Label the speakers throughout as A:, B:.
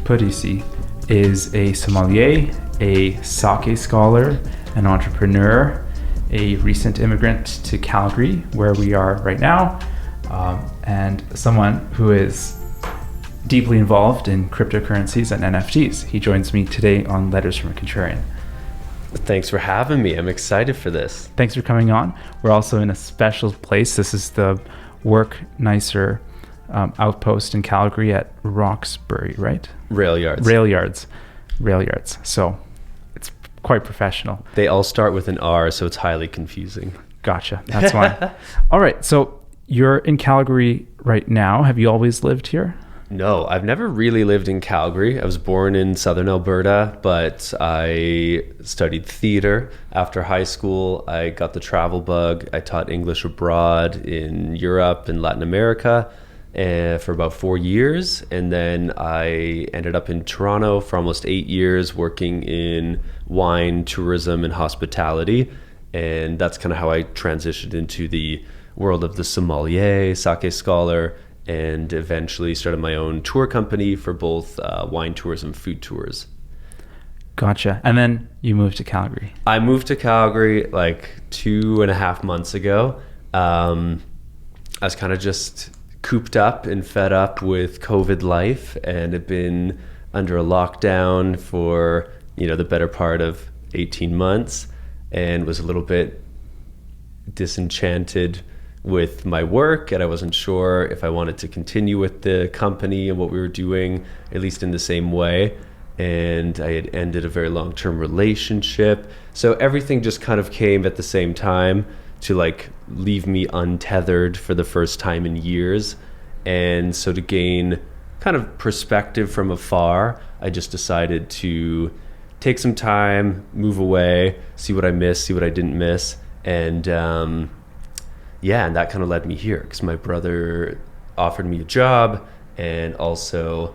A: Putici is a sommelier, a sake scholar, an entrepreneur, a recent immigrant to Calgary, where we are right now, and someone who is deeply involved in cryptocurrencies and NFTs. He joins me today on Letters from a Contrarian.
B: Thanks for having me. I'm excited for this.
A: Thanks for coming on. We're also in a special place. This is the Work Nicer outpost in Calgary at Roxbury, right?
B: Rail yards.
A: Rail yards. So it's quite professional.
B: They all start with an R, so it's highly confusing.
A: Gotcha. That's why. All right. So you're in Calgary right now. Have you always lived here?
B: No, I've never really lived in Calgary. I was born in southern Alberta, but I studied theater. After high school, I got the travel bug. I taught English abroad in Europe and Latin America for about 4 years. And then I ended up in Toronto for almost 8 years working in wine, tourism, and hospitality. And that's kind of how I transitioned into the world of the sommelier, sake scholar, and eventually started my own tour company for both wine tours and food tours.
A: Gotcha. And then you moved to Calgary.
B: I moved to Calgary like 2.5 months ago. I was kind of just cooped up and fed up with COVID life, and had been under a lockdown for the better part of 18 months, and was a little bit disenchanted with my work, and I wasn't sure if I wanted to continue with the company and what we were doing, at least in the same way. And I had ended a very long-term relationship. So everything just kind of came at the same time to like leave me untethered for the first time in years. And so to gain kind of perspective from afar, I just decided to take some time, move away, see what I missed, see what I didn't miss. And and that kind of led me here because my brother offered me a job, and also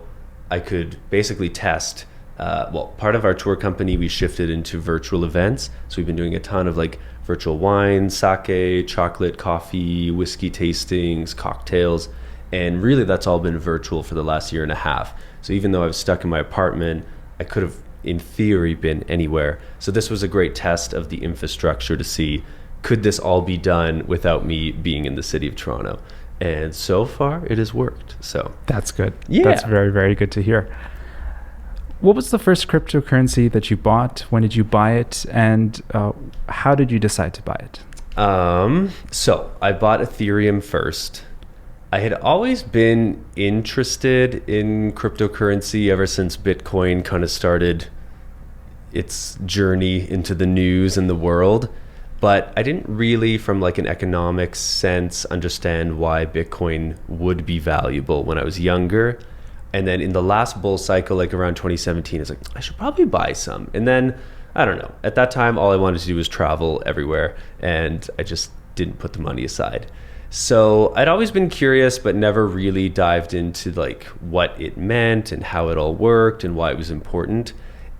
B: I could basically test. Part of our tour company, we shifted into virtual events. So we've been doing a ton of like virtual wine, sake, chocolate, coffee, whiskey tastings, cocktails. And really that's all been virtual for the last 1.5 years. So even though I was stuck in my apartment, I could have in theory been anywhere. So this was a great test of the infrastructure to see, could this all be done without me being in the city of Toronto? And so far it has worked. So
A: that's good.
B: Yeah.
A: That's very, very good to hear. What was the first cryptocurrency that you bought? When did you buy it? And how did you decide to buy it?
B: So I bought Ethereum first. I had always been interested in cryptocurrency ever since Bitcoin kind of started its journey into the news and the world. But I didn't really, from like an economic sense, understand why Bitcoin would be valuable when I was younger. And then in the last bull cycle, like around 2017, I was like, I should probably buy some. And then, I don't know, at that time, all I wanted to do was travel everywhere. And I just didn't put the money aside. So I'd always been curious, but never really dived into like what it meant and how it all worked and why it was important.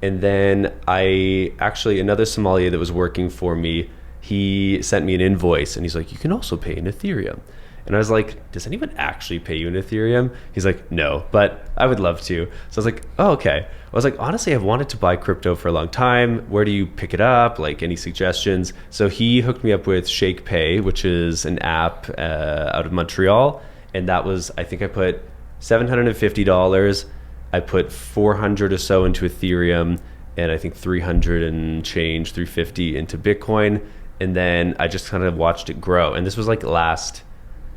B: And then another sommelier that was working for me, he sent me an invoice and he's like, you can also pay in Ethereum. And I was like, does anyone actually pay you in Ethereum? He's like, no, but I would love to. So I was like, oh, okay. I was like, honestly, I've wanted to buy crypto for a long time. Where do you pick it up? Like any suggestions? So he hooked me up with Shake Pay, which is an app out of Montreal. And that was, I think I put $750. I put 400 or so into Ethereum, and I think 300 and change, 350 into Bitcoin. And then I just kind of watched it grow. And this was like last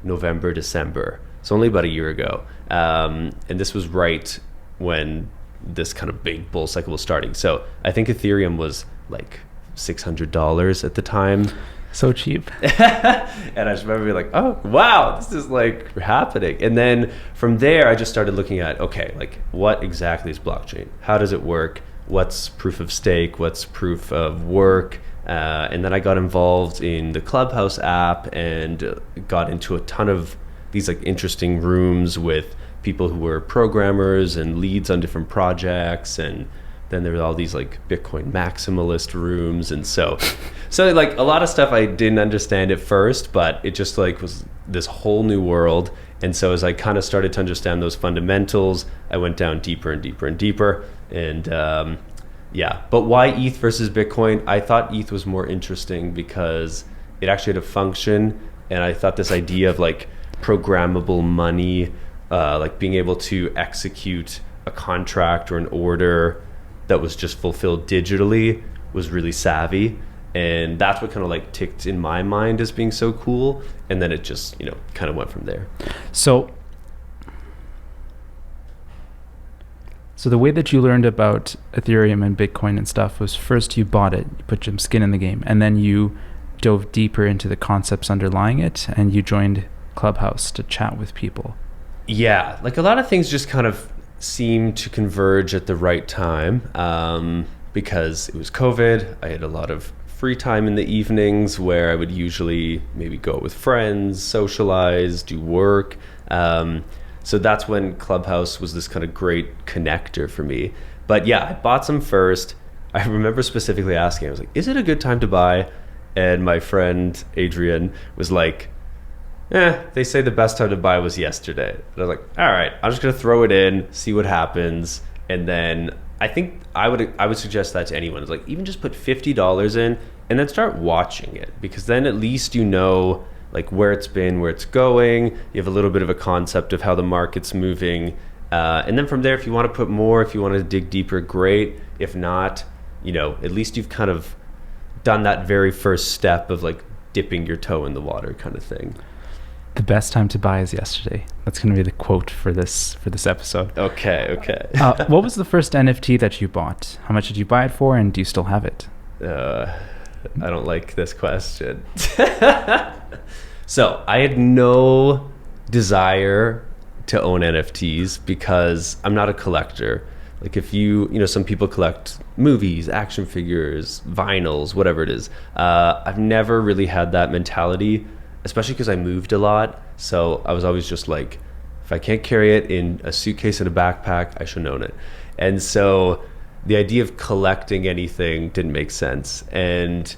B: November, December. So only about a year ago. And this was right when this kind of big bull cycle was starting. So I think Ethereum was like $600 at the time.
A: So cheap.
B: And I just remember being like, oh, wow, this is like happening. And then from there, I just started looking at, okay, like what exactly is blockchain? How does it work? What's proof of stake? What's proof of work? And then I got involved in the Clubhouse app and got into a ton of these like interesting rooms with people who were programmers and leads on different projects. And then there were all these like Bitcoin maximalist rooms. And so like a lot of stuff I didn't understand at first, but it just like was this whole new world. And so as I kind of started to understand those fundamentals, I went down deeper and deeper and deeper. And yeah, but why ETH versus Bitcoin? I thought ETH was more interesting because it actually had a function. And I thought this idea of like programmable money, like being able to execute a contract or an order that was just fulfilled digitally was really savvy. And that's what kind of like ticked in my mind as being so cool. And then it just, you know, kind of went from there.
A: So the way that you learned about Ethereum and Bitcoin and stuff was first you bought it, you put some skin in the game, and then you dove deeper into the concepts underlying it, and you joined Clubhouse to chat with people.
B: Yeah, like a lot of things just kind of seemed to converge at the right time, because it was COVID. I had a lot of free time in the evenings where I would usually maybe go with friends, socialize, do work. So that's when Clubhouse was this kind of great connector for me. But yeah, I bought some first. I remember specifically asking, I was like, is it a good time to buy? And my friend Adrian was like, they say the best time to buy was yesterday. And I was like, all right, I'm just gonna throw it in, see what happens. And then I think I would suggest that to anyone. It's like, even just put $50 in and then start watching it, because then at least you know like where it's been, where it's going. You have a little bit of a concept of how the market's moving. And then from there, if you want to put more, if you want to dig deeper, great. If not, you know, at least you've kind of done that very first step of like dipping your toe in the water kind of thing.
A: The best time to buy is yesterday. That's going to be the quote for this episode.
B: Okay.
A: What was the first NFT that you bought? How much did you buy it for, and do you still have it?
B: I don't like this question. So I had no desire to own NFTs because I'm not a collector. Like if you know, some people collect movies, action figures, vinyls, whatever it is. I've never really had that mentality, especially because I moved a lot. So I was always just like, if I can't carry it in a suitcase and a backpack, I should own it. And so the idea of collecting anything didn't make sense. And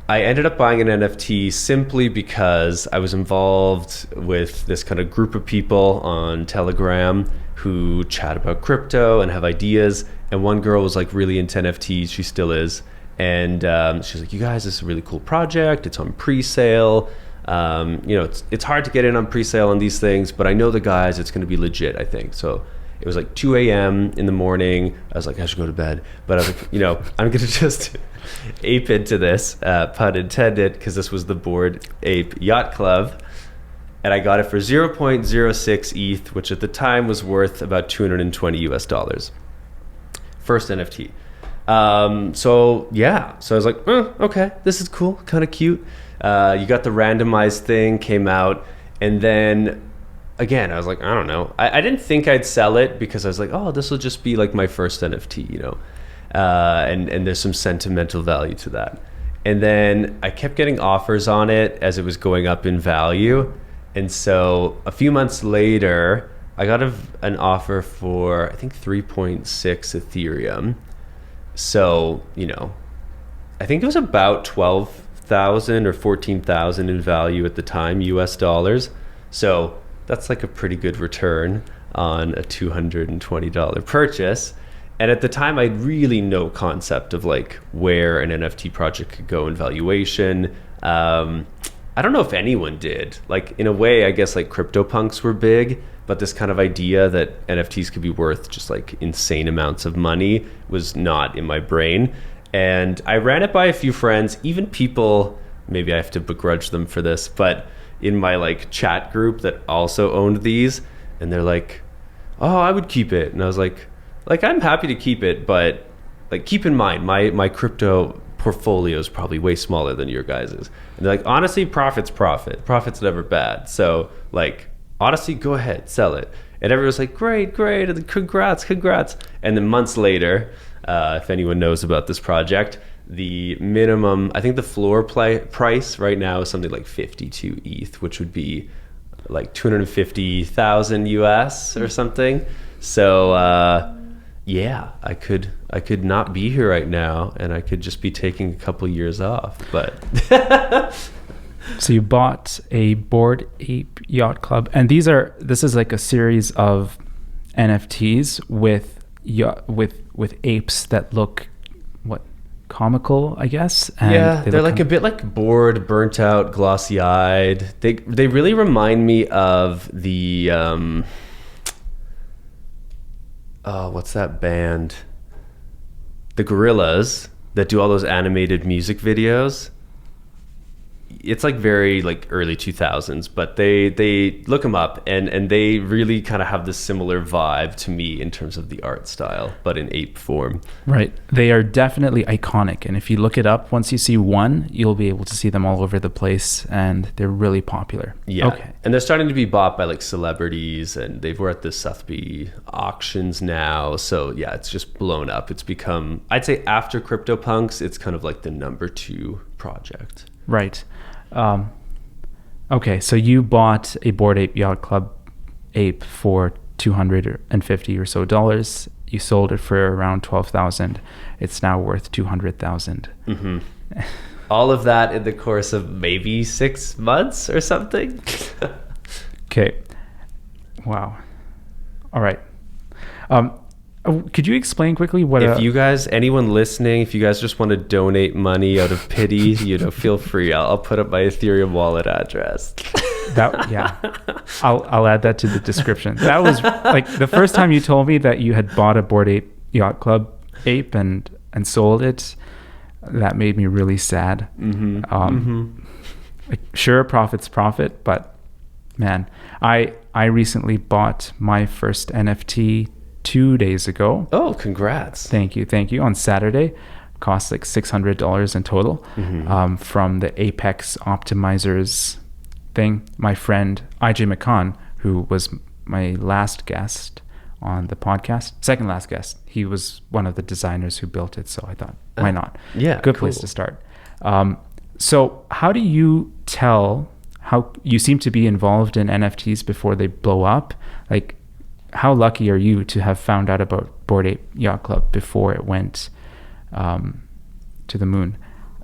B: I ended up buying an NFT simply because I was involved with this kind of group of people on Telegram who chat about crypto and have ideas. And one girl was like really into NFTs. She still is. And she's like, you guys, this is a really cool project. It's on pre-sale. You know, it's hard to get in on pre-sale on these things, but I know the guys, it's going to be legit, I think. So it was like 2 a.m. in the morning. I was like, I should go to bed. But I was like, you know, I'm going to just ape into this, pun intended, because this was the Bored Ape Yacht Club. And I got it for 0.06 ETH, which at the time was worth about $220 US. First NFT. So I was like, okay, this is cool, kind of cute. You got the randomized thing, came out, and then again, I was like, I don't know. I didn't think I'd sell it because I was like, oh, this will just be like my first NFT, you know, and there's some sentimental value to that. And then I kept getting offers on it as it was going up in value. And so a few months later, I got an offer for, I think, 3.6 Ethereum. So, you know, I think it was about 12,000 or 14,000 in value at the time, US dollars. So that's like a pretty good return on a $220 purchase. And at the time, I had really no concept of like where an NFT project could go in valuation. I don't know if anyone did. Like in a way, I guess like CryptoPunks were big, but this kind of idea that NFTs could be worth just like insane amounts of money was not in my brain. And I ran it by a few friends, even people, maybe I have to begrudge them for this, but in my like chat group that also owned these, and they're like, oh, I would keep it. And I was like I'm happy to keep it, but like keep in mind my crypto portfolio is probably way smaller than your guys's. And they're like, honestly, profit's profit's never bad. So like honestly, go ahead, sell it. And everyone's like, great, and congrats. And then months later, if anyone knows about this project, the minimum, I think the floor price right now is something like 52 ETH, which would be like 250,000 US or something. So yeah, I could not be here right now, and I could just be taking a couple years off. But
A: So you bought a Bored Ape Yacht Club, and this is like a series of NFTs with apes that look comical, I guess. And
B: they're like a bit like bored, burnt out, glossy eyed. They really remind me of the what's that band? The Gorillas that do all those animated music videos. It's like very like early 2000s, but they look them up and they really kind of have this similar vibe to me in terms of the art style, but in ape form.
A: Right. They are definitely iconic. And if you look it up, once you see one, you'll be able to see them all over the place, and they're really popular.
B: Yeah.
A: Okay.
B: And they're starting to be bought by like celebrities, and we're at the Sotheby auctions now. So yeah, it's just blown up. It's become, I'd say after CryptoPunks, it's kind of like the number 2 project.
A: Right. Okay, so you bought a Bored Ape Yacht Club ape for $250 or so. You sold it for around $12,000. It's now worth $200,000.
B: Mm-hmm. All of that in the course of maybe 6 months or something.
A: Okay. Wow. All right. Could you explain quickly what?
B: If you guys, anyone listening, if you guys just want to donate money out of pity, feel free. I'll put up my Ethereum wallet address.
A: I'll add that to the description. That was like the first time you told me that you had bought a Bored Ape Yacht Club ape and sold it. That made me really sad.
B: Mm-hmm.
A: Like, sure, profit's profit, but man, I recently bought my first NFT 2 days ago.
B: Oh, congrats.
A: Thank you. On Saturday. Cost like $600 in total. From the Apex Optimizers thing. My friend IJ McCann, who was my last guest on the podcast, second last guest, he was one of the designers who built it, so I thought, why not?
B: Yeah,
A: good place to start. So how do you tell how you seem to be involved in NFTs before they blow up? Like, how lucky are you to have found out about Bored Ape Yacht Club before it went to the moon?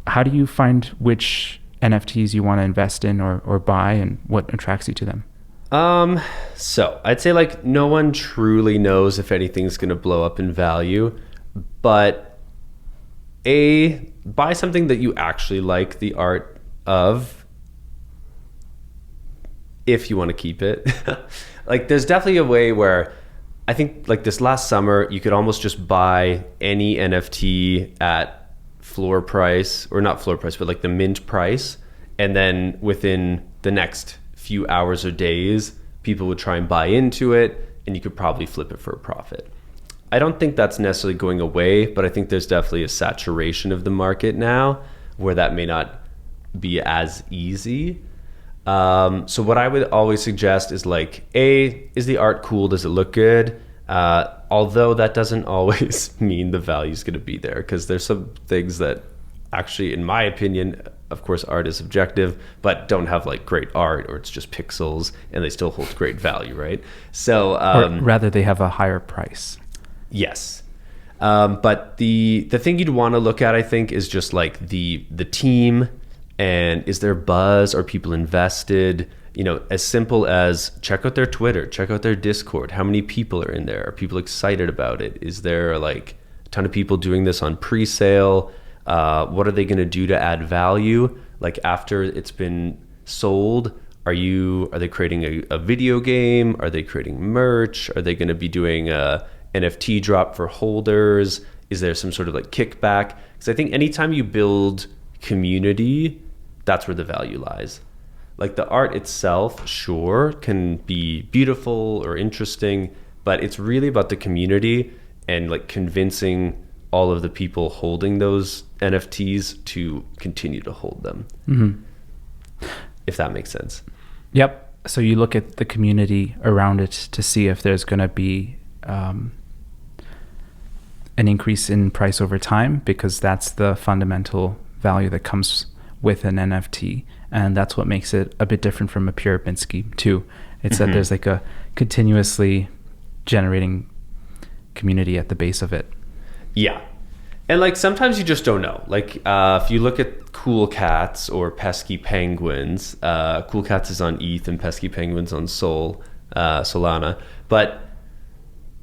A: How do you find which NFTs you want to invest in or buy, and what attracts you to them?
B: So I'd say like no one truly knows if anything's going to blow up in value, but buy something that you actually like the art of if you want to keep it. Like there's definitely a way where I think like this last summer, you could almost just buy any NFT at floor price, or not floor price, but like the mint price. And then within the next few hours or days, people would try and buy into it, and you could probably flip it for a profit. I don't think that's necessarily going away, but I think there's definitely a saturation of the market now where that may not be as easy. So what I would always suggest is like, is the art cool? Does it look good? Although that doesn't always mean the value is going to be there, because there's some things that actually, in my opinion, of course, art is subjective, but don't have like great art, or it's just pixels and they still hold great value, right? So,
A: or rather they have a higher price.
B: Yes. But the thing you'd want to look at, I think, is just like the team. And is there buzz? Are people invested? As simple as check out their Twitter, check out their Discord. How many people are in there? Are people excited about it? Is there like a ton of people doing this on pre-sale? What are they going to do to add value? Like after it's been sold, are they creating a video game? Are they creating merch? Are they going to be doing a NFT drop for holders? Is there some sort of like kickback? Because I think anytime you build community, that's where the value lies. Like the art itself, sure, can be beautiful or interesting, but it's really about the community and like convincing all of the people holding those NFTs to continue to hold them. Mm-hmm. If that makes sense.
A: Yep. So you look at the community around it to see if there's going to be an increase in price over time, because that's the fundamental value that comes with an NFT, and that's what makes it a bit different from a pyramid scheme too. It's that there's like a continuously generating community at the base of it.
B: Yeah. And like sometimes you just don't know. Like if you look at Cool Cats or Pesky Penguins, Cool Cats is on ETH and Pesky Penguins on Solana. But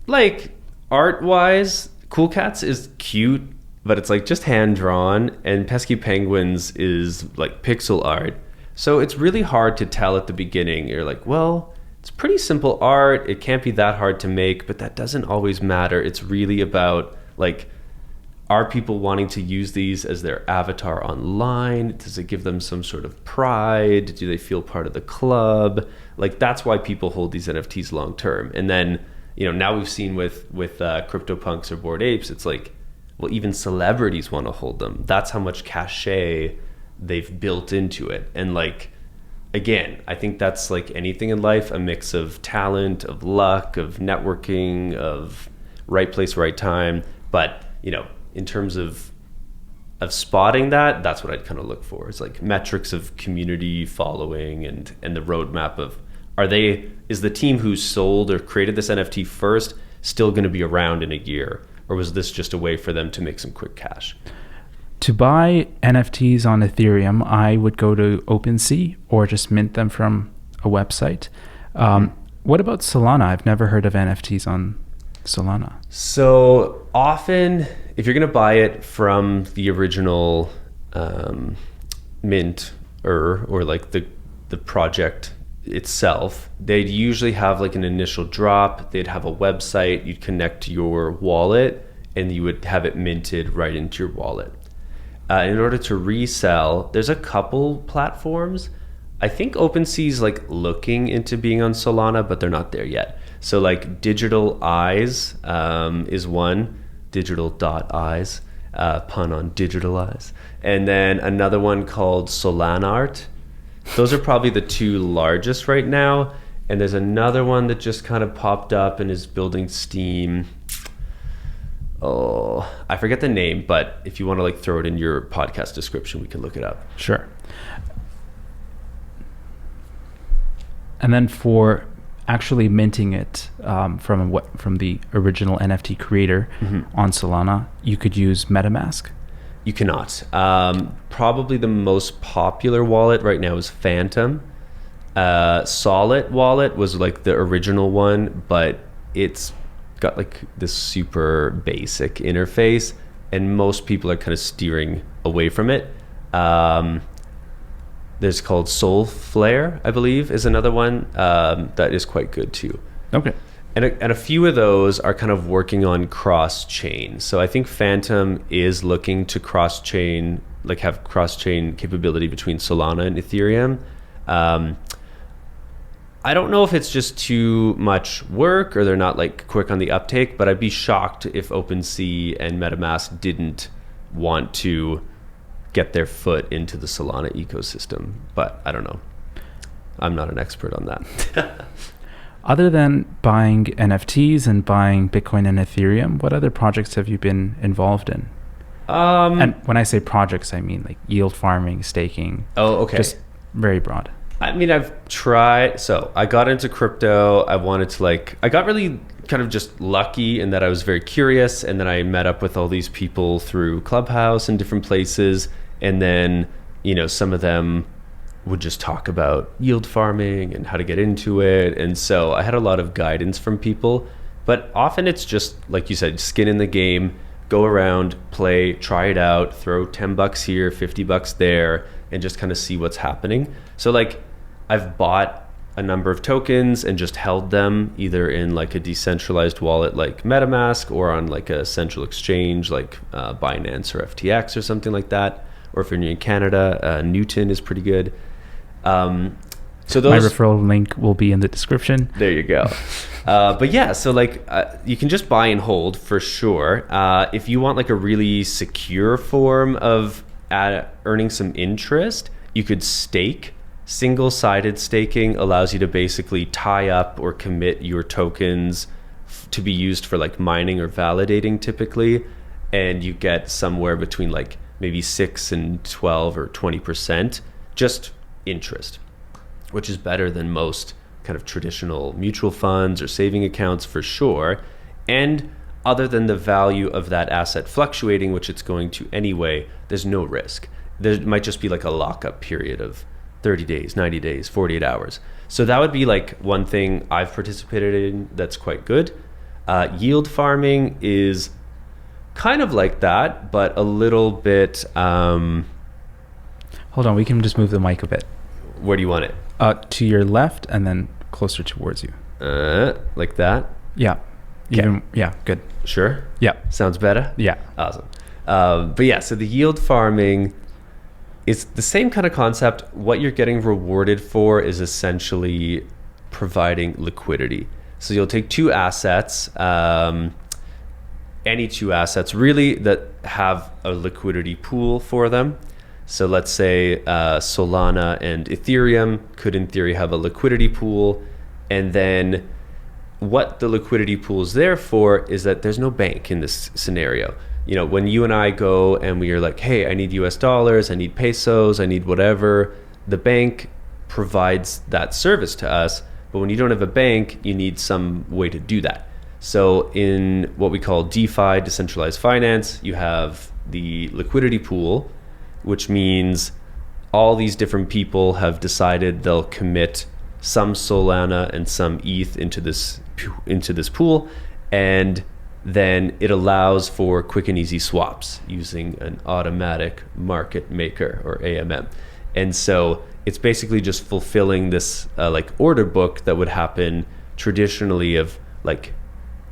B: like art wise, Cool Cats is cute, but it's like just hand drawn, and Pesky Penguins is like pixel art. So it's really hard to tell at the beginning. You're like, well, it's pretty simple art. It can't be that hard to make, but that doesn't always matter. It's really about like, are people wanting to use these as their avatar online? Does it give them some sort of pride? Do they feel part of the club? Like that's why people hold these NFTs long term. And then, you know, now we've seen with CryptoPunks or Bored Apes, it's like, well, even celebrities want to hold them. That's how much cachet they've built into it. And like, again, I think that's like anything in life, a mix of talent, of luck, of networking, of right place, right time. But, you know, in terms of spotting that, that's what I'd kind of look for. It's like metrics of community following and the roadmap of, is the team who sold or created this NFT first still going to be around in a year? Or was this just a way for them to make some quick cash?
A: To buy NFTs on Ethereum, I would go to OpenSea or just mint them from a website. What about Solana? I've never heard of NFTs on Solana.
B: So often, if you're going to buy it from the original mint or like the project itself, they'd usually have like an initial drop. They'd have a website. You'd connect your wallet and you would have it minted right into your wallet. In order to resell, there's a couple platforms. I think OpenSea's like looking into being on Solana, but they're not there yet. So like Digital Eyes is one, digital.eyes, pun on digital eyes. And then another one called Solanart. Those are probably the two largest right now. And there's another one that just kind of popped up and is building steam. Oh, I forget the name, but if you want to like throw it in your podcast description, we can look it up.
A: Sure. And then for actually minting it from the original NFT creator on Solana, you could use MetaMask.
B: You cannot. Probably the most popular wallet right now is Phantom. Solid Wallet was like the original one, but it's got like this super basic interface, and most people are kind of steering away from it. There's called Solflare, I believe, is another one that is quite good too.
A: Okay.
B: And a few of those are kind of working on cross-chain. So I think Phantom is looking to cross-chain, like have cross-chain capability between Solana and Ethereum. I don't know if it's just too much work or they're not like quick on the uptake, but I'd be shocked if OpenSea and MetaMask didn't want to get their foot into the Solana ecosystem. But I don't know. I'm not an expert on that.
A: Other than buying NFTs and buying Bitcoin and Ethereum, what other projects have you been involved in? And when I say projects, I mean like yield farming, staking.
B: Oh, okay.
A: Just very broad.
B: I mean, I've tried. So I got into crypto. I wanted to I got really kind of just lucky in that I was very curious. And then I met up with all these people through Clubhouse and different places. And then, you know, some of them would just talk about yield farming and how to get into it. And so I had a lot of guidance from people, but often it's just, like you said, skin in the game, go around, play, try it out, throw $10 here, $50 there, and just kind of see what's happening. So like I've bought a number of tokens and just held them either in like a decentralized wallet like MetaMask or on like a central exchange like Binance or FTX or something like that. Or if you're in Canada, Newton is pretty good. So those,
A: my referral link will be in the description.
B: There you go. But yeah, so like you can just buy and hold for sure. If you want like a really secure form of earning some interest, you could stake. Single-sided staking allows you to basically tie up or commit your tokens to be used for like mining or validating typically, and you get somewhere between like maybe 6 and 12 or 20% just interest, which is better than most kind of traditional mutual funds or saving accounts for sure. And other than the value of that asset fluctuating, which it's going to anyway, there's no risk. There might just be like a lockup period of 30 days, 90 days, 48 hours. So that would be like one thing I've participated in that's quite good. Yield farming is kind of like that, but a little bit...
A: Hold on, we can just move the mic a bit.
B: Where do you want it?
A: To your left and then closer towards you.
B: Like that?
A: Yeah.
B: Okay.
A: Yeah, good.
B: Sure?
A: Yeah.
B: Sounds better?
A: Yeah.
B: Awesome. But yeah, so the yield farming is the same kind of concept. What you're getting rewarded for is essentially providing liquidity. So you'll take two assets, any two assets really that have a liquidity pool for them. So let's say Solana and Ethereum could in theory have a liquidity pool. And then what the liquidity pool is there for is that there's no bank in this scenario. You know, when you and I go and we are like, hey, I need US dollars, I need pesos, I need whatever, the bank provides that service to us. But when you don't have a bank, you need some way to do that. So in what we call DeFi, decentralized finance, you have the liquidity pool, which means all these different people have decided they'll commit some Solana and some ETH into this pool, and then it allows for quick and easy swaps using an automatic market maker, or AMM. And so it's basically just fulfilling this like order book that would happen traditionally of like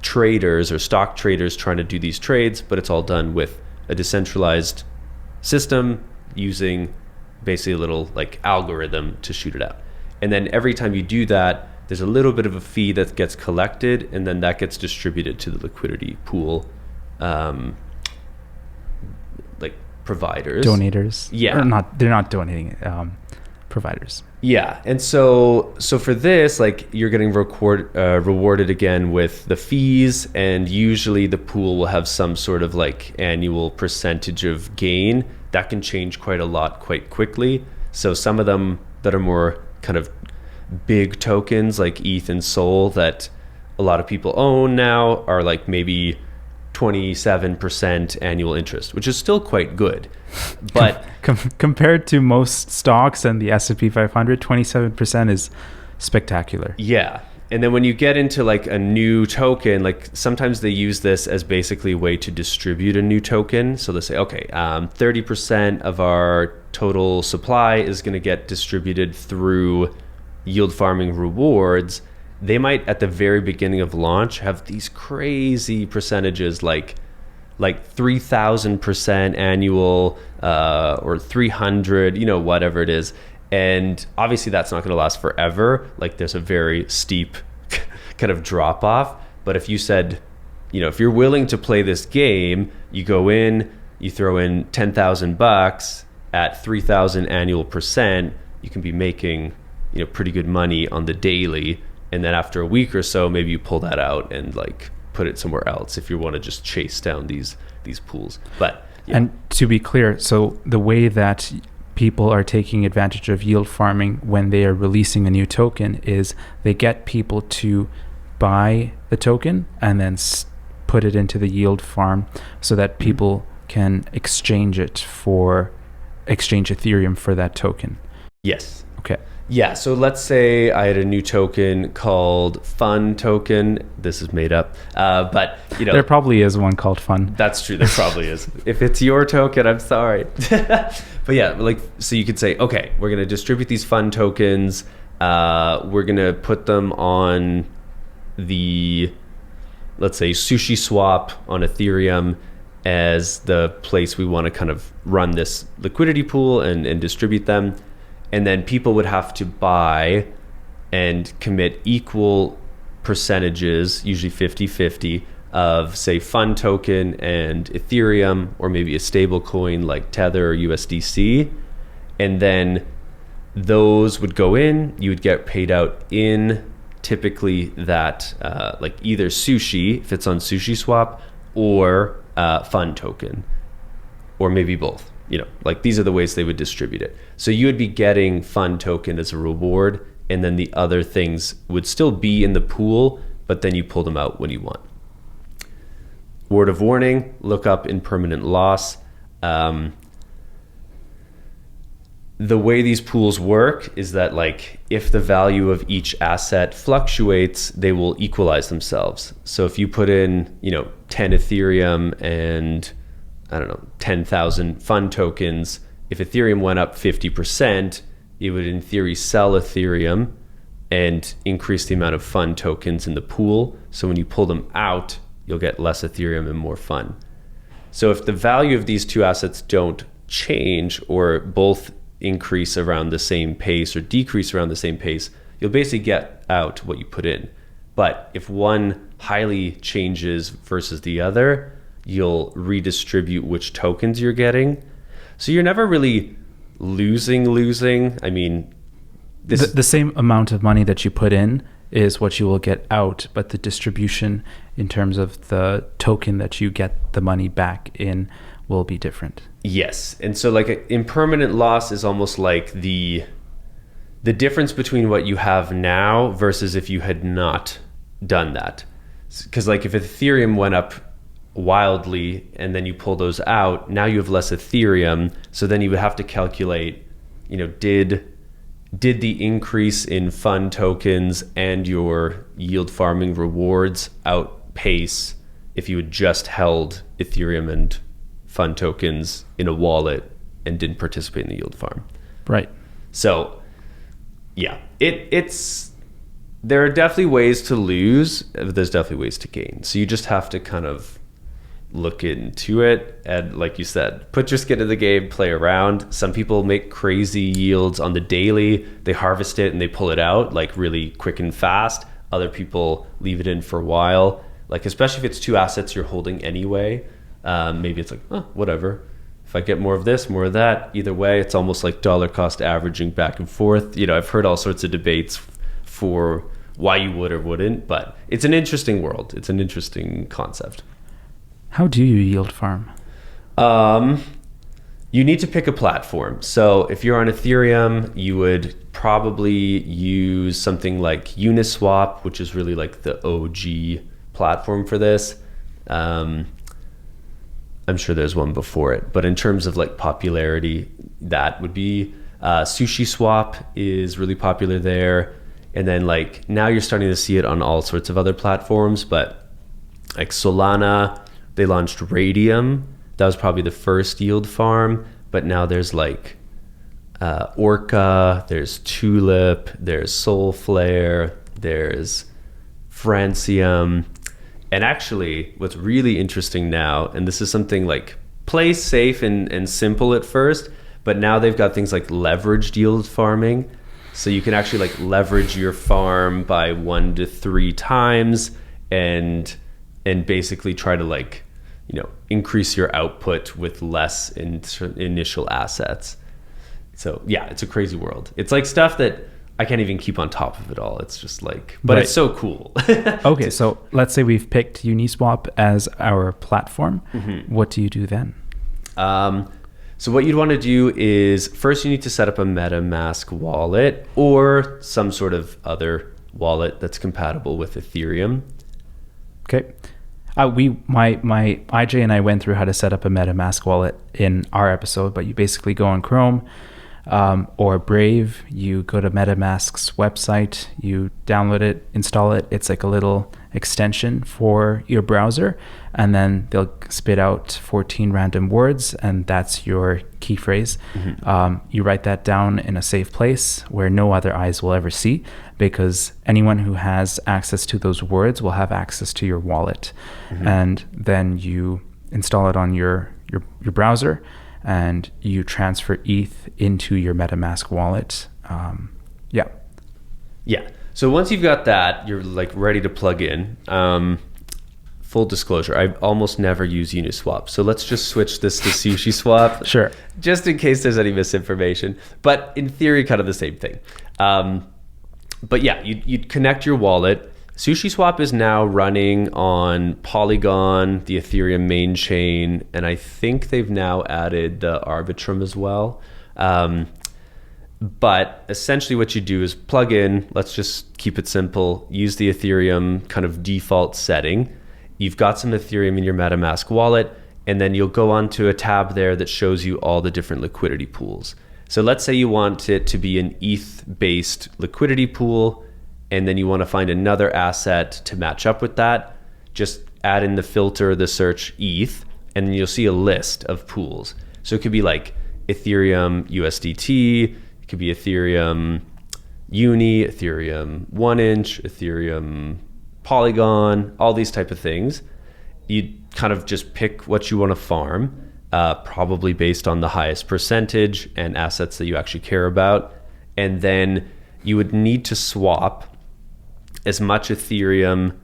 B: traders or stock traders trying to do these trades, but it's all done with a decentralized system using basically a little like algorithm to shoot it out. And then every time you do that, there's a little bit of a fee that gets collected, and then that gets distributed to the liquidity pool, like providers,
A: donators.
B: Yeah,
A: or not. They're not donating. Providers.
B: Yeah, and so for this, like you're getting rewarded again with the fees, and usually the pool will have some sort of like annual percentage of gain that can change quite a lot quite quickly. So some of them that are more kind of big tokens like ETH and Sol that a lot of people own now are like maybe 27% annual interest, which is still quite good. But
A: compared to most stocks and the S&P 500, 27% is spectacular.
B: Yeah. And then when you get into like a new token, like sometimes they use this as basically a way to distribute a new token. So they say, okay, 30% of our total supply is going to get distributed through yield farming rewards. They might at the very beginning of launch have these crazy percentages like 3,000% annual or 300, whatever it is. And obviously that's not going to last forever. Like there's a very steep kind of drop off. But if you said, if you're willing to play this game, you go in, you throw in $10,000 at 3,000 annual percent, you can be making, pretty good money on the daily. And then after a week or so, maybe you pull that out and like put it somewhere else if you want to just chase down these pools. But yeah.
A: And to be clear, so the way that people are taking advantage of yield farming when they are releasing a new token is they get people to buy the token and then put it into the yield farm so that people can exchange Ethereum for that token.
B: Yes.
A: Okay.
B: Yeah, so let's say I had a new token called Fun Token. This is made up, but
A: there probably is one called Fun.
B: That's true. There probably is. If it's your token, I'm sorry. But yeah, so you could say, okay, we're going to distribute these Fun tokens. We're going to put them on the, let's say, SushiSwap on Ethereum as the place we want to kind of run this liquidity pool and distribute them. And then people would have to buy and commit equal percentages, usually 50-50, of, say, Fun token and Ethereum, or maybe a stable coin like Tether or USDC. And then those would go in, you would get paid out in typically that, like either sushi, if it's on SushiSwap, or Fun token, or maybe both. Like these are the ways they would distribute it. So you would be getting Fun token as a reward, and then the other things would still be in the pool, but then you pull them out when you want. word of warning, look up impermanent loss. The way these pools work is that like if the value of each asset fluctuates, they will equalize themselves. So if you put in, 10 Ethereum and I don't know, 10,000 fund tokens, if Ethereum went up 50%, it would in theory sell Ethereum and increase the amount of fund tokens in the pool. So when you pull them out, you'll get less Ethereum and more fun. So if the value of these two assets don't change or both increase around the same pace or decrease around the same pace, you'll basically get out what you put in. But if one highly changes versus the other, you'll redistribute which tokens you're getting. So you're never really losing. I mean,
A: the same amount of money that you put in is what you will get out, but the distribution in terms of the token that you get the money back in will be different.
B: Yes. And so like impermanent loss is almost like the difference between what you have now versus if you had not done that. Because like if Ethereum went up wildly and then you pull those out, now you have less Ethereum. So then you would have to calculate, did the increase in fund tokens and your yield farming rewards outpace if you had just held Ethereum and fund tokens in a wallet and didn't participate in the yield farm.
A: Right.
B: So yeah, there are definitely ways to lose, but there's definitely ways to gain. So you just have to kind of look into it and, like you said, put your skin in the game, play around. Some people make crazy yields on the daily. They harvest it and they pull it out like really quick and fast. Other people leave it in for a while. Like especially if it's two assets you're holding anyway, maybe it's like, whatever. If I get more of this, more of that, either way, it's almost like dollar cost averaging back and forth. I've heard all sorts of debates for why you would or wouldn't, but it's an interesting world. It's an interesting concept.
A: How do you yield farm?
B: You need to pick a platform. So if you're on Ethereum, you would probably use something like Uniswap, which is really like the OG platform for this. I'm sure there's one before it, but in terms of like popularity, that would be SushiSwap is really popular there. And then like now you're starting to see it on all sorts of other platforms, but like Solana, they launched Radium. That was probably the first yield farm, but now there's like Orca, there's Tulip, there's Solflare, there's Francium. And actually, what's really interesting now, and this is something like play safe and simple at first, but now they've got things like leveraged yield farming. So you can actually like leverage your farm by 1 to 3 times and basically try to like, increase your output with less initial assets. So yeah, it's a crazy world. It's like stuff that I can't even keep on top of it all. It's just like, but It's so cool.
A: Okay, so let's say we've picked Uniswap as our platform.
B: Mm-hmm.
A: What do you do then?
B: So what you'd want to do is first you need to set up a MetaMask wallet or some sort of other wallet that's compatible with Ethereum.
A: Okay. My IJ and I went through how to set up a MetaMask wallet in our episode, but you basically go on Chrome or Brave, you go to MetaMask's website, you download it, install it. It's like a little extension for your browser, and then they'll spit out 14 random words, and that's your key phrase. Mm-hmm. You write that down in a safe place where no other eyes will ever see, because anyone who has access to those words will have access to your wallet. Mm-hmm. And then you install it on your browser, and you transfer ETH into your MetaMask wallet.
B: Yeah. So once you've got that, you're like ready to plug in. Full disclosure, I almost never use Uniswap. So let's just switch this to SushiSwap.
A: Sure.
B: Just in case there's any misinformation. But in theory, kind of the same thing. But yeah, you'd connect your wallet. SushiSwap is now running on Polygon, the Ethereum main chain, and I think they've now added the Arbitrum as well. But essentially what you do is plug in, let's just keep it simple, use the Ethereum kind of default setting, you've got some Ethereum in your MetaMask wallet, and then you'll go onto a tab there that shows you all the different liquidity pools. So let's say you want it to be an ETH-based liquidity pool, and then you want to find another asset to match up with that. Just add in the filter, the search ETH, and then you'll see a list of pools. So it could be like Ethereum USDT, it could be Ethereum Uni, Ethereum 1inch, Ethereum Polygon, all these type of things. You kind of just pick what you want to farm, probably based on the highest percentage and assets that you actually care about. And then you would need to swap as much Ethereum,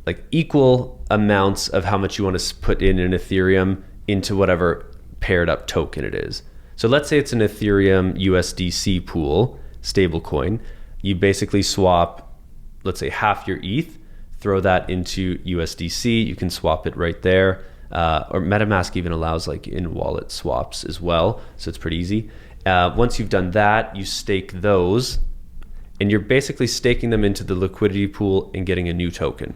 B: like equal amounts of how much you want to put in an Ethereum into whatever paired up token it is. So let's say it's an Ethereum USDC pool, stablecoin. You basically swap, let's say half your ETH, throw that into USDC. You can swap it right there. Or MetaMask even allows like in-wallet swaps as well. So it's pretty easy. Once you've done that, you stake those, and you're basically staking them into the liquidity pool and getting a new token,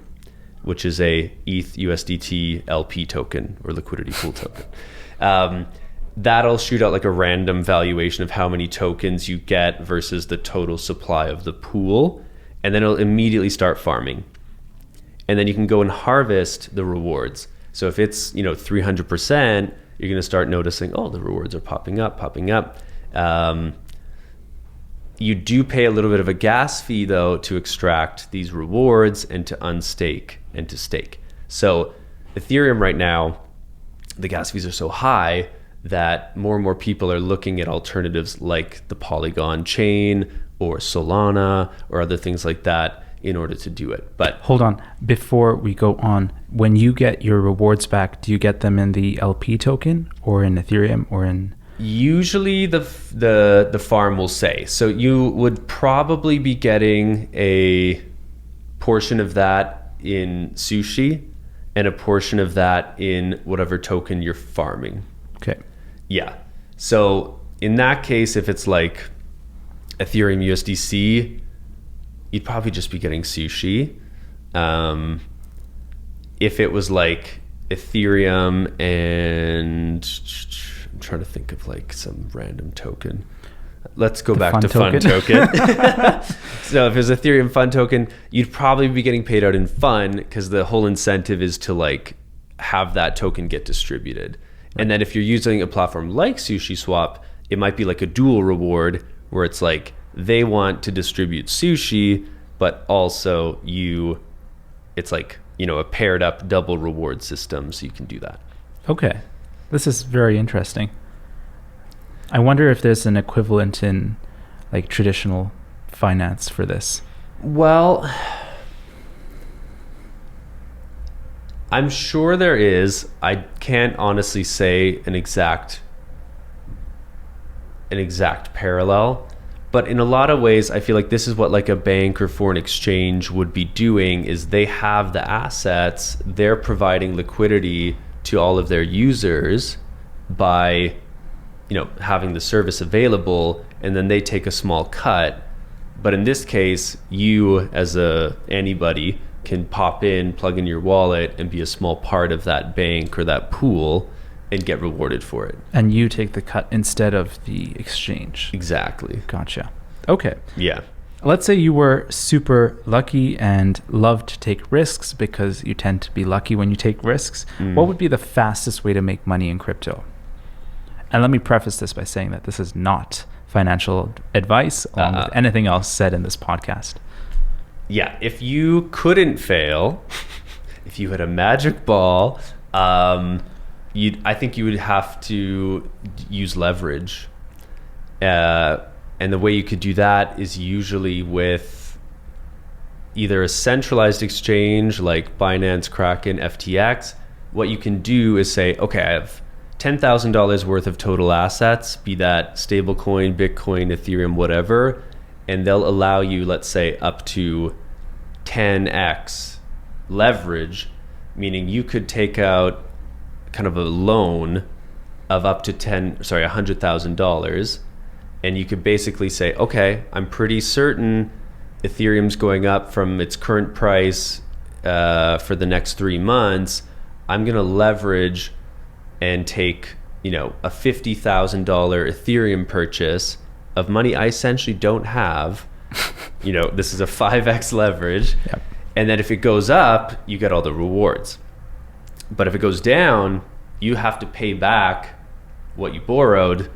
B: which is a ETH USDT LP token or liquidity pool token. That'll shoot out like a random valuation of how many tokens you get versus the total supply of the pool. And then it'll immediately start farming. And then you can go and harvest the rewards. So if it's, 300%, you're going to start noticing, oh, the rewards are popping up. You do pay a little bit of a gas fee though to extract these rewards and to unstake and to stake. So Ethereum right now, the gas fees are so high that more and more people are looking at alternatives like the Polygon chain or Solana or other things like that in order to do it. But
A: hold on, before we go on, when you get your rewards back, do you get them in the LP token or in Ethereum or in?
B: Usually the farm will say. So you would probably be getting a portion of that in Sushi and a portion of that in whatever token you're farming.
A: Okay.
B: Yeah. So in that case, if it's like Ethereum USDC, you'd probably just be getting Sushi. If it was like Ethereum and I'm trying to think of like some random token. Let's go back to fun token. So if it's Ethereum fun token, you'd probably be getting paid out in fun because the whole incentive is to like have that token get distributed. Right. And then if you're using a platform like SushiSwap, it might be like a dual reward where it's like they want to distribute Sushi, but also it's like, a paired up double reward system. So you can do that.
A: Okay. This is very interesting. I wonder if there's an equivalent in like traditional finance for this.
B: Well, I'm sure there is. I can't honestly say an exact parallel, but in a lot of ways, I feel like this is what like a bank or foreign exchange would be doing is they have the assets, they're providing liquidity to all of their users by having the service available, and then they take a small cut. But in this case, you as anybody can pop in, plug in your wallet, and be a small part of that bank or that pool and get rewarded for it.
A: And you take the cut instead of the exchange.
B: Exactly.
A: Gotcha. Okay.
B: Yeah.
A: Let's say you were super lucky and loved to take risks because you tend to be lucky when you take risks. What would be the fastest way to make money in crypto? And let me preface this by saying that this is not financial advice along with anything else said in this podcast.
B: Yeah. If you couldn't fail, if you had a magic ball, I think you would have to use leverage. And the way you could do that is usually with either a centralized exchange like Binance, Kraken, FTX. What you can do is say, okay, I have $10,000 worth of total assets, be that stablecoin, Bitcoin, Ethereum, whatever, and they'll allow you, let's say, up to 10x leverage, meaning you could take out kind of a loan of up to $100,000, and you could basically say, okay, I'm pretty certain Ethereum's going up from its current price for the next 3 months, I'm going to leverage and take, you know, a $50,000 Ethereum purchase of money I essentially don't have. You know, this is a 5x leverage.
A: Yep.
B: And then if it goes up, you get all the rewards. But if it goes down, you have to pay back what you borrowed,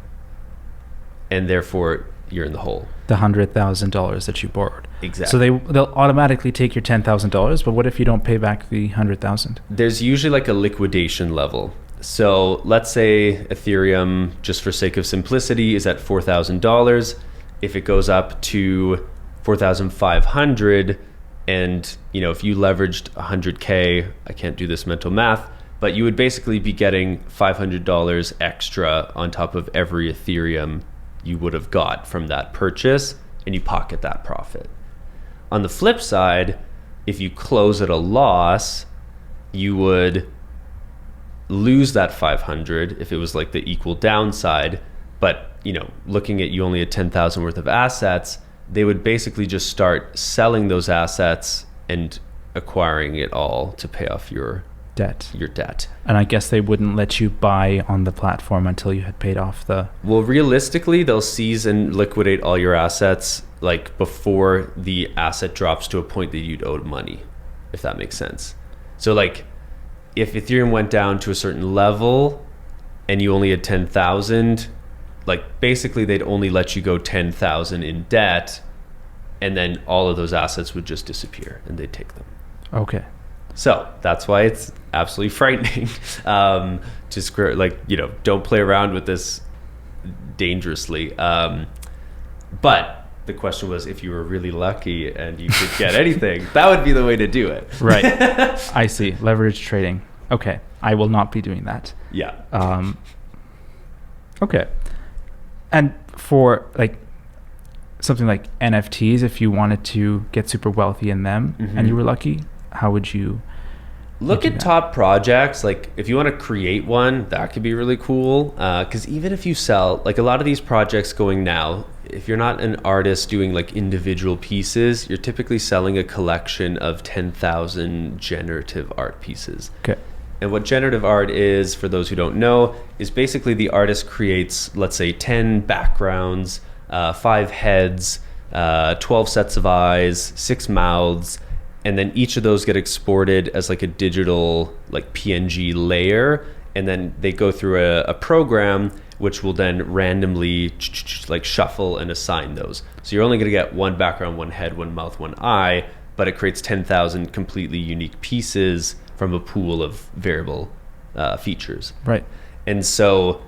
B: and therefore you're in the hole.
A: The $100,000 that you borrowed.
B: Exactly.
A: So they'll automatically take your $10,000, but what if you don't pay back the 100,000?
B: There's usually like a liquidation level. So let's say Ethereum, just for sake of simplicity, is at $4,000. If it goes up to 4,500, and you know, if you leveraged 100K, I can't do this mental math, but you would basically be getting $500 extra on top of every Ethereum you would have got from that purchase, and you pocket that profit. On the flip side, if you close at a loss, you would lose that 500 if it was like the equal downside. But you know, looking at you only had 10,000 worth of assets, they would basically just start selling those assets and acquiring it all to pay off your debt.
A: And I guess they wouldn't let you buy on the platform until you had paid off the...
B: Well, realistically, they'll seize and liquidate all your assets like before the asset drops to a point that you'd owe money, if that makes sense. So like if Ethereum went down to a certain level and you only had 10,000, like basically they'd only let you go 10,000 in debt, and then all of those assets would just disappear and they'd take them.
A: Okay.
B: So that's why it's absolutely frightening. Just like, you know, don't play around with this dangerously. But the question was, if you were really lucky and you could get anything, that would be the way to do it.
A: Right. I see. Leverage trading. Okay. I will not be doing that.
B: Yeah.
A: Okay. And for like something like NFTs, if you wanted to get super wealthy in them and you were lucky, how would you
B: look at top projects? Like if you want to create one, that could be really cool. Because even if you sell, like a lot of these projects going now, if you're not an artist doing like individual pieces, you're typically selling a collection of 10,000 generative art pieces.
A: Okay.
B: And what generative art is, for those who don't know, is basically the artist creates, let's say, 10 backgrounds, 5 heads, 12 sets of eyes, 6 mouths, and then each of those get exported as like a digital like PNG layer, and then they go through a program which will then randomly like shuffle and assign those. So you're only going to get one background, one head, one mouth, one eye, but it creates 10,000 completely unique pieces from a pool of variable features.
A: Right.
B: And so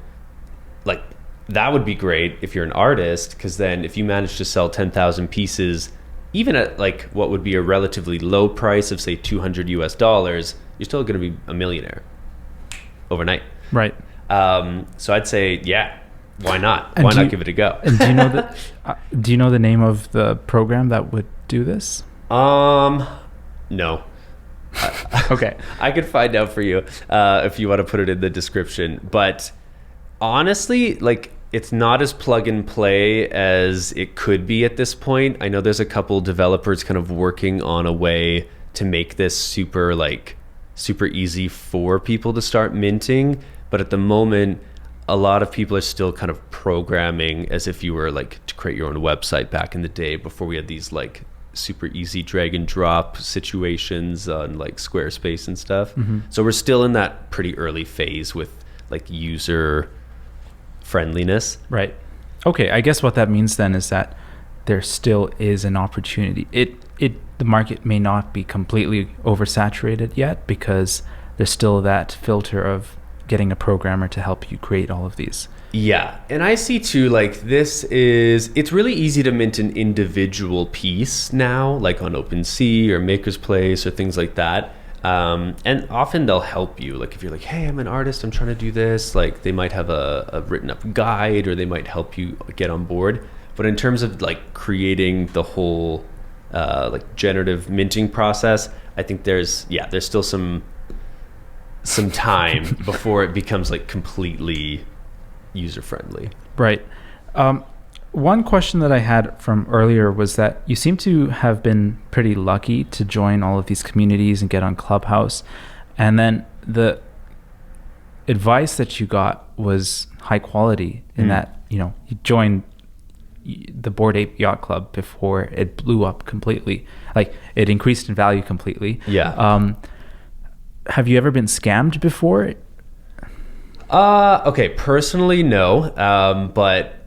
B: like that would be great if you're an artist, because then if you manage to sell 10,000 pieces, even at like what would be a relatively low price of say $200 US, you're still going to be a millionaire overnight.
A: Right.
B: So I'd say, yeah, why not?
A: And
B: why not give it a go?
A: And do you know the name of the program that would do this?
B: No.
A: Okay.
B: I could find out for you if you want to put it in the description. But honestly, like it's not as plug and play as it could be at this point. I know there's a couple developers kind of working on a way to make this super easy for people to start minting. But at the moment, a lot of people are still kind of programming as if you were like to create your own website back in the day before we had these like super easy drag and drop situations on like Squarespace and stuff. So we're still in that pretty early phase with like user friendliness.
A: Right. Okay. I guess what that means then is that there still is an opportunity. The market may not be completely oversaturated yet because there's still that filter of getting a programmer to help you create all of these.
B: Yeah. And I see too, like it's really easy to mint an individual piece now, like on OpenSea or Maker's Place or things like that. And often they'll help you. Like if you're like, hey, I'm an artist, I'm trying to do this, like they might have a written up guide or they might help you get on board. But in terms of like creating the whole like generative minting process, I think there's still some time before it becomes like completely user friendly.
A: Right. one question that I had from earlier was that you seem to have been pretty lucky to join all of these communities and get on Clubhouse. And then the advice that you got was high quality in that, you joined the Bored Ape Yacht Club before it blew up completely. Like, it increased in value completely.
B: Yeah.
A: Have you ever been scammed before?
B: Okay, personally, no. But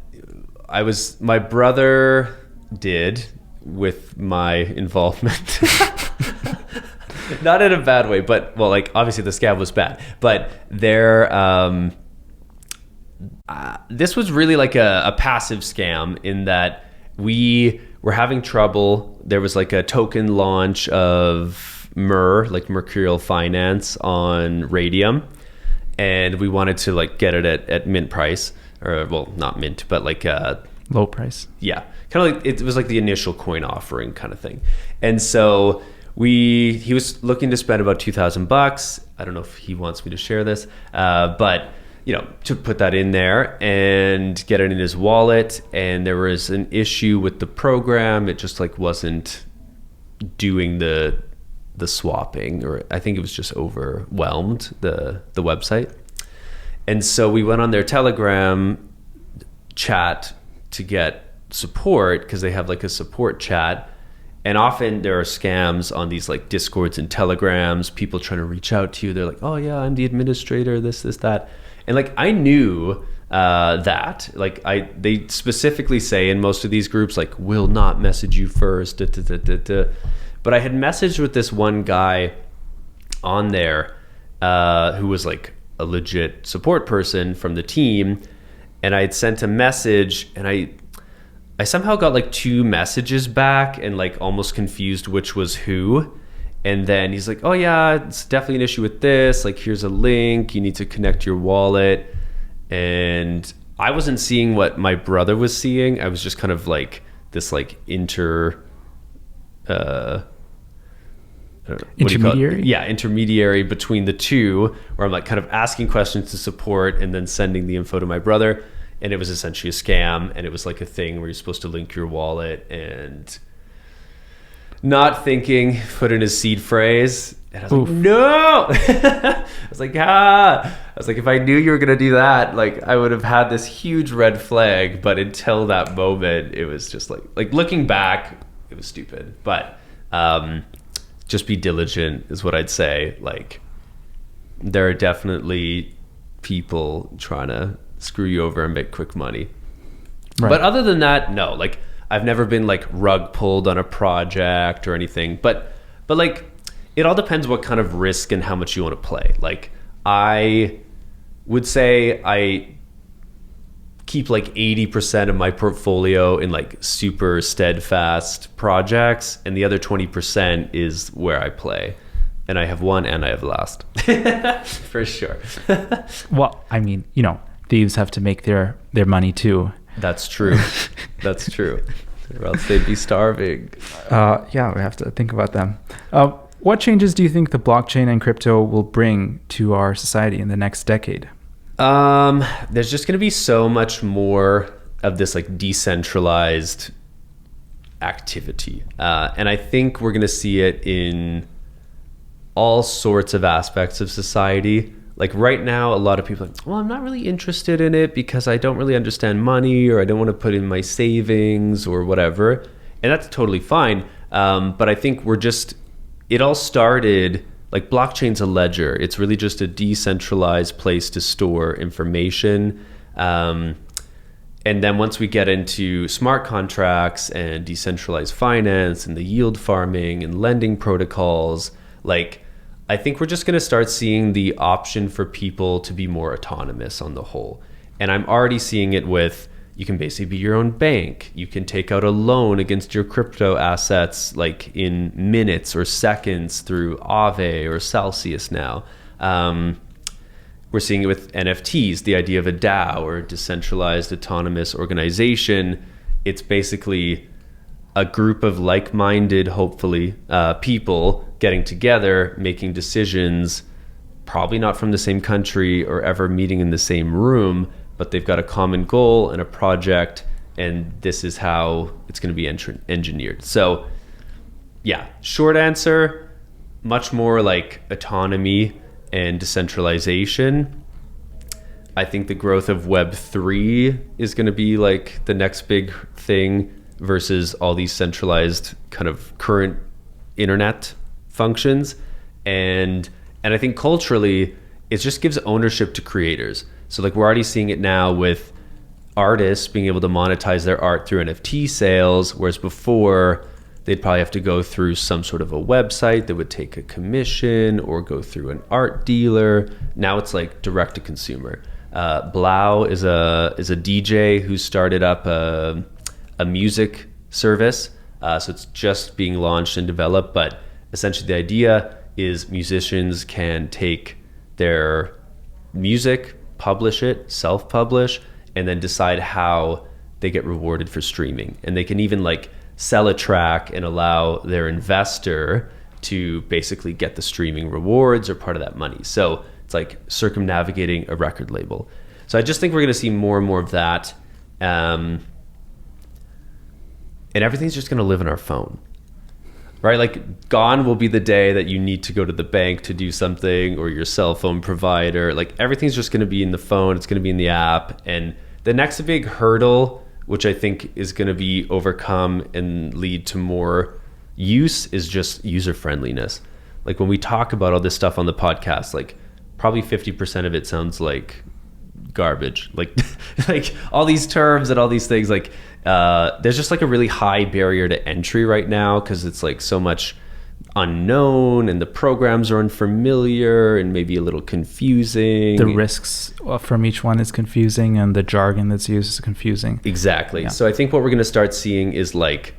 B: my brother did with my involvement. Not in a bad way, but obviously the scam was bad. But this was really like a passive scam in that we were having trouble. There was like a token launch of Mercurial Finance on Radium, and we wanted to get it at mint price, or not mint, but
A: low price.
B: Yeah, kind of it was like the initial coin offering kind of thing. And so he was looking to spend about $2,000. I don't know if he wants me to share this, but to put that in there and get it in his wallet. And there was an issue with the program. It just wasn't doing the swapping, or I think it was just overwhelmed the website. And so we went on their Telegram chat to get support, because they have a support chat. And often there are scams on these Discords and Telegrams, people trying to reach out to you. They're like, oh yeah, I'm the administrator, this, that. And I knew that. They specifically say in most of these groups, will not message you first. But I had messaged with this one guy on there who was a legit support person from the team. And I had sent a message, and I somehow got 2 messages back and almost confused which was who. And then he's like, oh yeah, it's definitely an issue with this. Here's a link. You need to connect your wallet. And I wasn't seeing what my brother was seeing. I was just kind of this
A: intermediary?
B: Yeah, intermediary between the two, where I'm kind of asking questions to support and then sending the info to my brother. And it was essentially a scam. And it was a thing where you're supposed to link your wallet, and not thinking, put in his seed phrase. And I was no! I was if I knew you were going to do that, I would have had this huge red flag. But until that moment, it was just looking back, it was stupid. But just be diligent is what I'd say. There are definitely people trying to screw you over and make quick money. Right. But other than that, no. I've never been rug pulled on a project or anything. But it all depends what kind of risk and how much you want to play. I would say I keep 80% of my portfolio in super steadfast projects, and the other 20% is where I play. And I have won and I have lost. For sure.
A: Well, I mean, thieves have to make their money too.
B: That's true. That's true. Or else they'd be starving.
A: Yeah, we have to think about them. What changes do you think the blockchain and crypto will bring to our society in the next decade?
B: There's just going to be so much more of this decentralized activity. And I think we're going to see it in all sorts of aspects of society. Right now, a lot of people are I'm not really interested in it because I don't really understand money, or I don't want to put in my savings or whatever. And that's totally fine. But I think it all started, blockchain's a ledger. It's really just a decentralized place to store information. And then once we get into smart contracts and decentralized finance and the yield farming and lending protocols, I think we're just going to start seeing the option for people to be more autonomous on the whole. And I'm already seeing it with, you can basically be your own bank. You can take out a loan against your crypto assets in minutes or seconds through AAVE or Celsius now. We're seeing it with NFTs, the idea of a DAO, or decentralized autonomous organization. It's basically a group of like-minded, hopefully, people getting together, making decisions, probably not from the same country or ever meeting in the same room, but they've got a common goal and a project, and this is how it's going to be engineered. So yeah, short answer, much more like autonomy and decentralization. I think the growth of Web3 is going to be like the next big thing versus all these centralized kind of current internet functions. And I think culturally, it just gives ownership to creators. So like we're already seeing it now with artists being able to monetize their art through NFT sales, whereas before they'd probably have to go through some sort of a website that would take a commission or go through an art dealer. Now it's like direct to consumer. Blau is a DJ who started up a music service. So it's just being launched and developed, but essentially the idea is musicians can take their music, publish it, self-publish, and then decide how they get rewarded for streaming. And they can even like sell a track and allow their investor to basically get the streaming rewards or part of that money. So it's like circumnavigating a record label. So I just think we're going to see more and more of that. And everything's just going to live in our phone, right? Like gone will be the day that you need to go to the bank to do something, or your cell phone provider. Like everything's just going to be in the phone. It's going to be in the app. And the next big hurdle, which I think is going to be overcome and lead to more use, is just user friendliness. Like when we talk about all this stuff on the podcast, like probably 50% of it sounds like garbage. Like like all these terms and all these things, like there's just like a really high barrier to entry right now because it's like so much unknown and the programs are unfamiliar and maybe a little confusing.
A: The risks from each one is confusing and the jargon that's used is confusing.
B: Exactly.
A: Yeah.
B: So I think what we're going to start seeing is like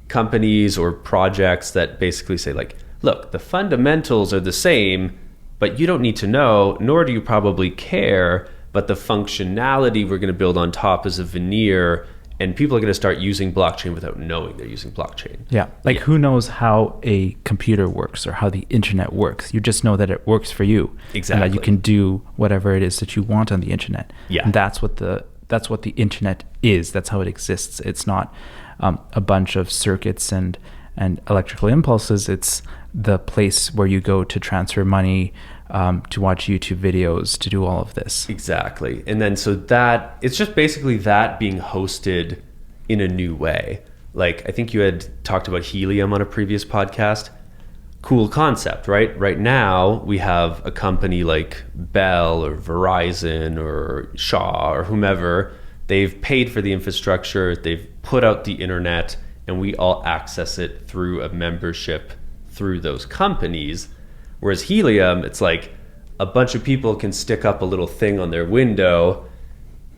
B: companies or projects that basically say like, look, the fundamentals are the same, but you don't need to know, nor do you probably care, but the functionality we're going to build on top is a veneer, and people are going to start using blockchain without knowing they're using blockchain.
A: Yeah. Like who knows how a computer works or how the internet works? You just know that it works for you.
B: Exactly.
A: And that you can do whatever it is that you want on the internet.
B: Yeah.
A: And that's what the internet is. That's how it exists. It's not a bunch of circuits and electrical impulses. It's the place where you go to transfer money, to watch YouTube videos, to do all of this.
B: Exactly. And then so that it's just basically that being hosted in a new way. Like I think you had talked about Helium on a previous podcast. Cool concept, right? Right now we have a company like Bell or Verizon or Shaw or whomever. They've paid for the infrastructure, they've put out the internet, and we all access it through a membership through those companies. Whereas Helium, it's like a bunch of people can stick up a little thing on their window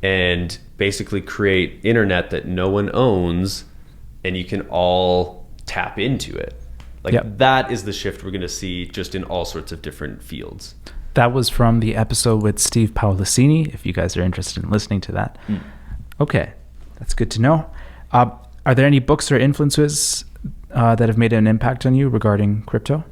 B: and basically create internet that no one owns, and you can all tap into it. Like that is the shift we're going to see just in all sorts of different fields.
A: That was from the episode with Steve Paolasini, if you guys are interested in listening to that. Okay, that's good to know. Are there any books or influences that have made an impact on you regarding crypto?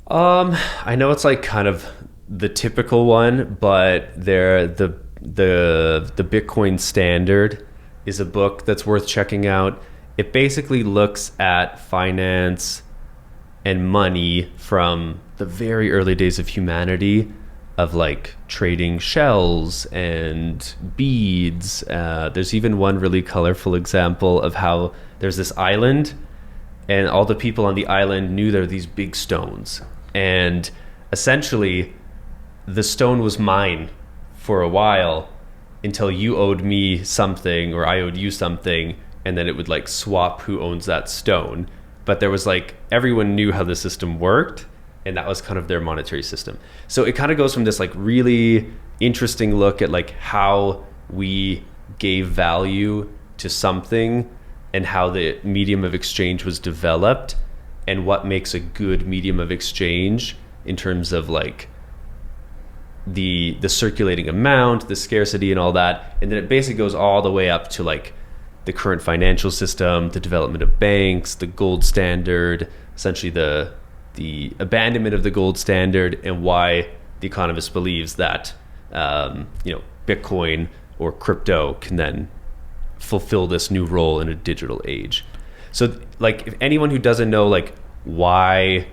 B: I know it's like kind of the typical one, but the Bitcoin Standard is a book that's worth checking out. It basically looks at finance and money from the very early days of humanity, of like trading shells and beads. There's even one really colorful example of how there's this island and all the people on the island knew there were these big stones. And essentially, the stone was mine for a while until you owed me something or I owed you something, and then it would like swap who owns that stone. But there was like, everyone knew how the system worked, and that was kind of their monetary system. So it kind of goes from this like really interesting look at like how we gave value to something and how the medium of exchange was developed, and what makes a good medium of exchange in terms of like the circulating amount, the scarcity and all that. And then it basically goes all the way up to like the current financial system, the development of banks, the gold standard, essentially the abandonment of the gold standard, and why the economist believes that Bitcoin or crypto can then fulfill this new role in a digital age. So like if anyone who doesn't know like why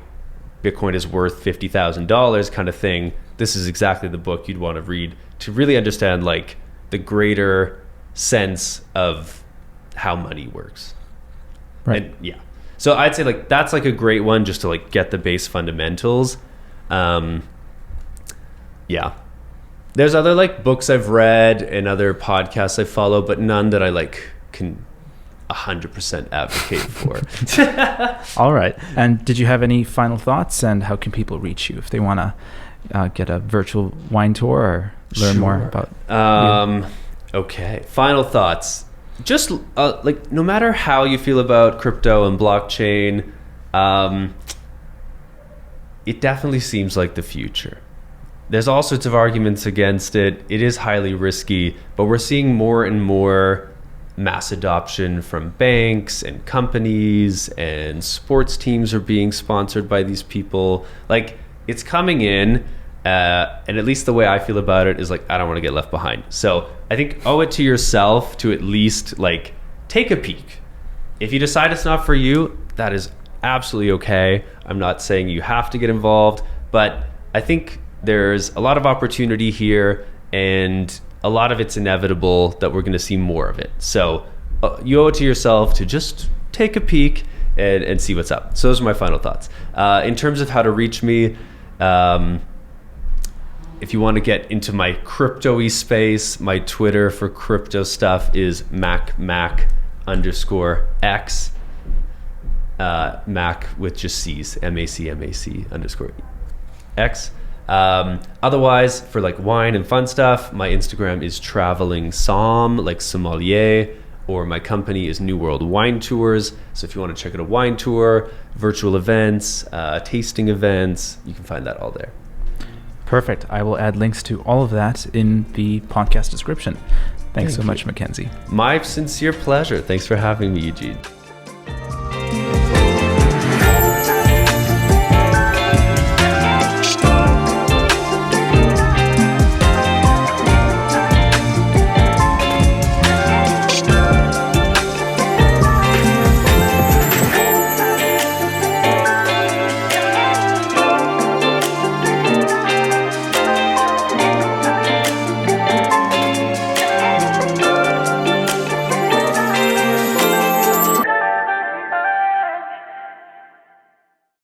B: Bitcoin is worth $50,000 kind of thing, this is exactly the book you'd want to read to really understand like the greater sense of how money works.
A: Right.
B: And yeah. So I'd say like that's like a great one just to like get the base fundamentals. Yeah. There's other like books I've read and other podcasts I follow, but none that I like can 100% advocate for.
A: All right. And did you have any final thoughts, and how can people reach you if they want to get a virtual wine tour or learn more about
B: okay. Final thoughts. Just like no matter how you feel about crypto and blockchain, it definitely seems like the future. There's all sorts of arguments against it. It is highly risky, but we're seeing more and more mass adoption from banks and companies, and sports teams are being sponsored by these people. Like it's coming in, and at least the way I feel about it is like I don't want to get left behind. So I think owe it to yourself to at least like take a peek. If you decide it's not for you, that is absolutely okay. I'm not saying you have to get involved, but I think there's a lot of opportunity here, and a lot of it's inevitable that we're going to see more of it. So you owe it to yourself to just take a peek and see what's up. So those are my final thoughts. In terms of how to reach me, if you want to get into my crypto-y space, my Twitter for crypto stuff is mac_x. Mac with just C's, MAC_X. Otherwise, for like wine and fun stuff, my Instagram is traveling som, like sommelier, or my company is New World Wine Tours. So if you want to check out a wine tour, virtual events, tasting events, you can find that all there. Perfect.
A: I will add links to all of that in the podcast description. Thanks so much, Mackenzie.
B: My sincere pleasure. Thanks for having me, Eugene.